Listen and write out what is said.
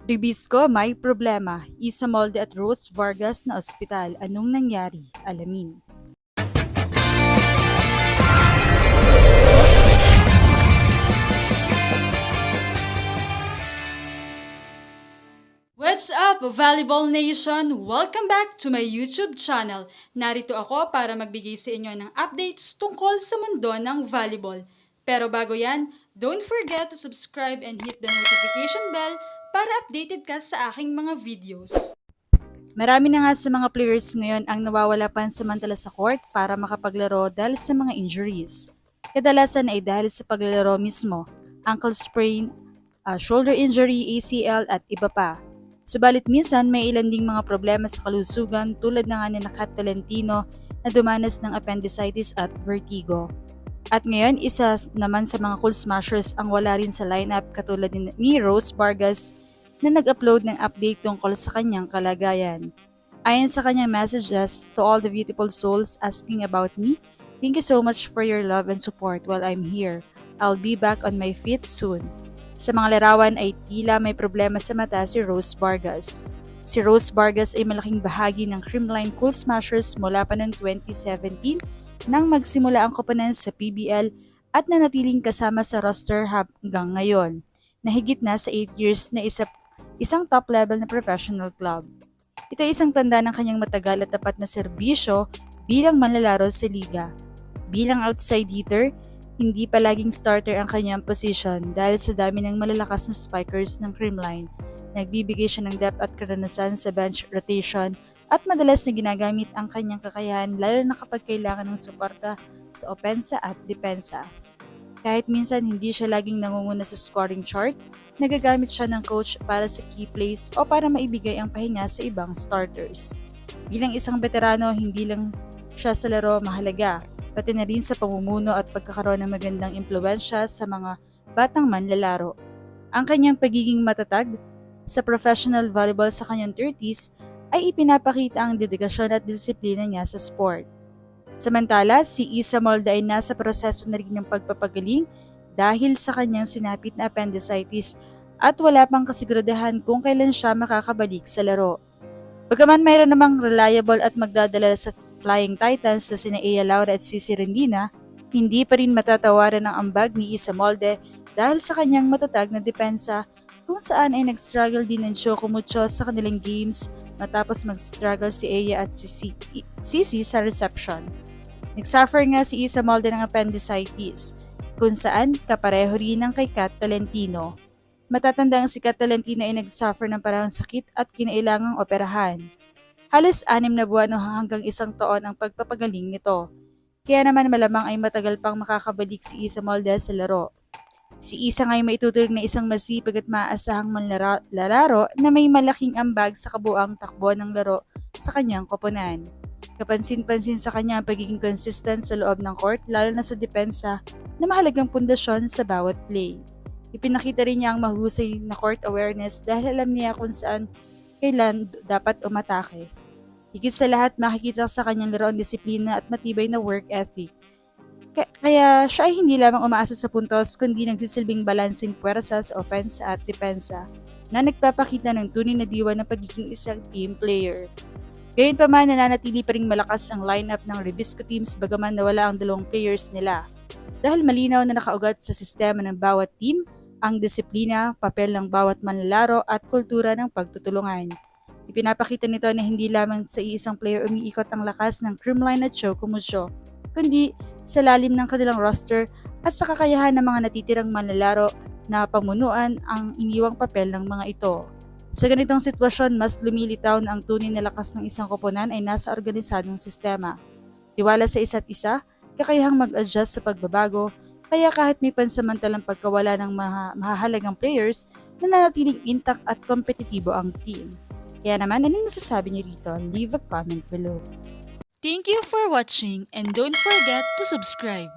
Ribisco may problema, Isa Molde at Rose Vargas na ospital. Anong nangyari? Alamin. What's up, Volleyball Nation? Welcome back to my YouTube channel. Narito ako para magbigay sa inyo ng updates tungkol sa mundo ng volleyball. Pero bago yan, don't forget to subscribe and hit the notification bell para updated ka sa aking mga videos. Marami na nga sa mga players ngayon ang nawawala pansamantala sa court para makapaglaro dahil sa mga injuries. Kadalasan ay dahil sa paglalaro mismo, ankle sprain, shoulder injury, ACL at iba pa. Subalit minsan may ilan ding mga problema sa kalusugan tulad na nga ni Kat Tolentino na dumanas ng appendicitis at vertigo. At ngayon, isa naman sa mga cool smashers ang wala rin sa lineup katulad ni Rose Vargas na nag-upload ng update tungkol sa kanyang kalagayan. Ayon sa kanyang messages to all the beautiful souls asking about me, thank you so much for your love and support while I'm here. I'll be back on my feet soon. Sa mga larawan ay tila may problema sa mata si Rose Vargas. Si Rose Vargas ay malaking bahagi ng Creamline Cool Smashers mula pa noong 2017 nang magsimula ang koponan sa PBL at nanatiling kasama sa roster hanggang ngayon, na higit na sa 8 years na isang top-level na professional club. Ito ay isang tanda ng kanyang matagal at tapat na serbisyo bilang manlalaro sa liga. Bilang outside hitter, hindi palaging starter ang kanyang position dahil sa dami ng malalakas na spikers ng Creamline. Nagbibigay siya ng depth at karanasan sa bench rotation at madalas na ginagamit ang kanyang kakayahan lalo na kapag kailangan ng suporta sa opensa at depensa. Kahit minsan hindi siya laging nangunguna sa scoring chart, nagagamit siya ng coach para sa key plays o para maibigay ang pahinga sa ibang starters. Bilang isang veterano, hindi lang siya sa laro mahalaga, pati na rin sa pamumuno at pagkakaroon ng magandang impluwensya sa mga batang manlalaro. Ang kanyang pagiging matatag sa professional volleyball sa kanyang 30s ay ipinapakita ang dedikasyon at disiplina niya sa sport. Samantala, si Isa Molde ay nasa proseso na rin ng pagpapagaling dahil sa kanyang sinapit na appendicitis at wala pang kasiguraduhan kung kailan siya makakabalik sa laro. Bagaman mayroon namang reliable at magdadala sa Flying Titans na sina Ea Laura at Cici Rendina, hindi pa rin matatawaran ang ambag ni Isa Molde dahil sa kanyang matatag na depensa kung saan ay nag-struggle din ng Choco Mucho sa kanilang games matapos mag-struggle si Ea at si Cici sa reception. Nagsuffer nga si Isa Molde ng appendicitis, kung saan kapareho rin ng kay Kat Tolentino. Matatandang si Kat Tolentino ay nagsuffer ng parehong sakit at kinailangang operahan. Halos 6 na buwan o hanggang 1 taon ang pagpapagaling nito. Kaya naman malamang ay matagal pang makakabalik si Isa Molde sa laro. Si Isa nga'y maituturing na isang masipag at maaasahang manlalaro na may malaking ambag sa kabuang takbo ng laro sa kanyang koponan. Kapansin-pansin sa kanya ang pagiging consistent sa loob ng court lalo na sa depensa na mahalagang pundasyon sa bawat play. Ipinakita rin niya ang mahusay na court awareness dahil alam niya kung saan kailan dapat umatake. Higit sa lahat, makikita sa kanyang laro ang disiplina at matibay na work ethic. Kaya siya ay hindi lamang umaasa sa puntos kundi nagsisilbing balancing puwersa sa offense at depensa na nagpapakita ng tunay na diwa ng pagiging isang team player. Gayunpaman, nananatili pa ring malakas ang lineup ng Ribisco teams bagaman nawala ang 2 players nila. Dahil malinaw na nakaugat sa sistema ng bawat team ang disiplina, papel ng bawat manlalaro at kultura ng pagtutulungan. Ipinapakita nito na hindi lamang sa iisang player umiikot ang lakas ng Creamline at Choco Mucho, kundi sa lalim ng kanilang roster at sa kakayahan ng mga natitirang manlalaro na pamunuan ang iniwang papel ng mga ito. Sa ganitong sitwasyon, mas lumilitaw na ang tunay na lakas ng isang koponan ay nasa organisadong sistema. Tiwala sa isa't isa, kakayahang mag-adjust sa pagbabago, kaya kahit may pansamantalang pagkawala ng mahahalagang players, nananatiling intact at kompetitibo ang team. Kaya naman, anong masasabi niyo rito? Leave a comment below. Thank you for watching and don't forget to subscribe.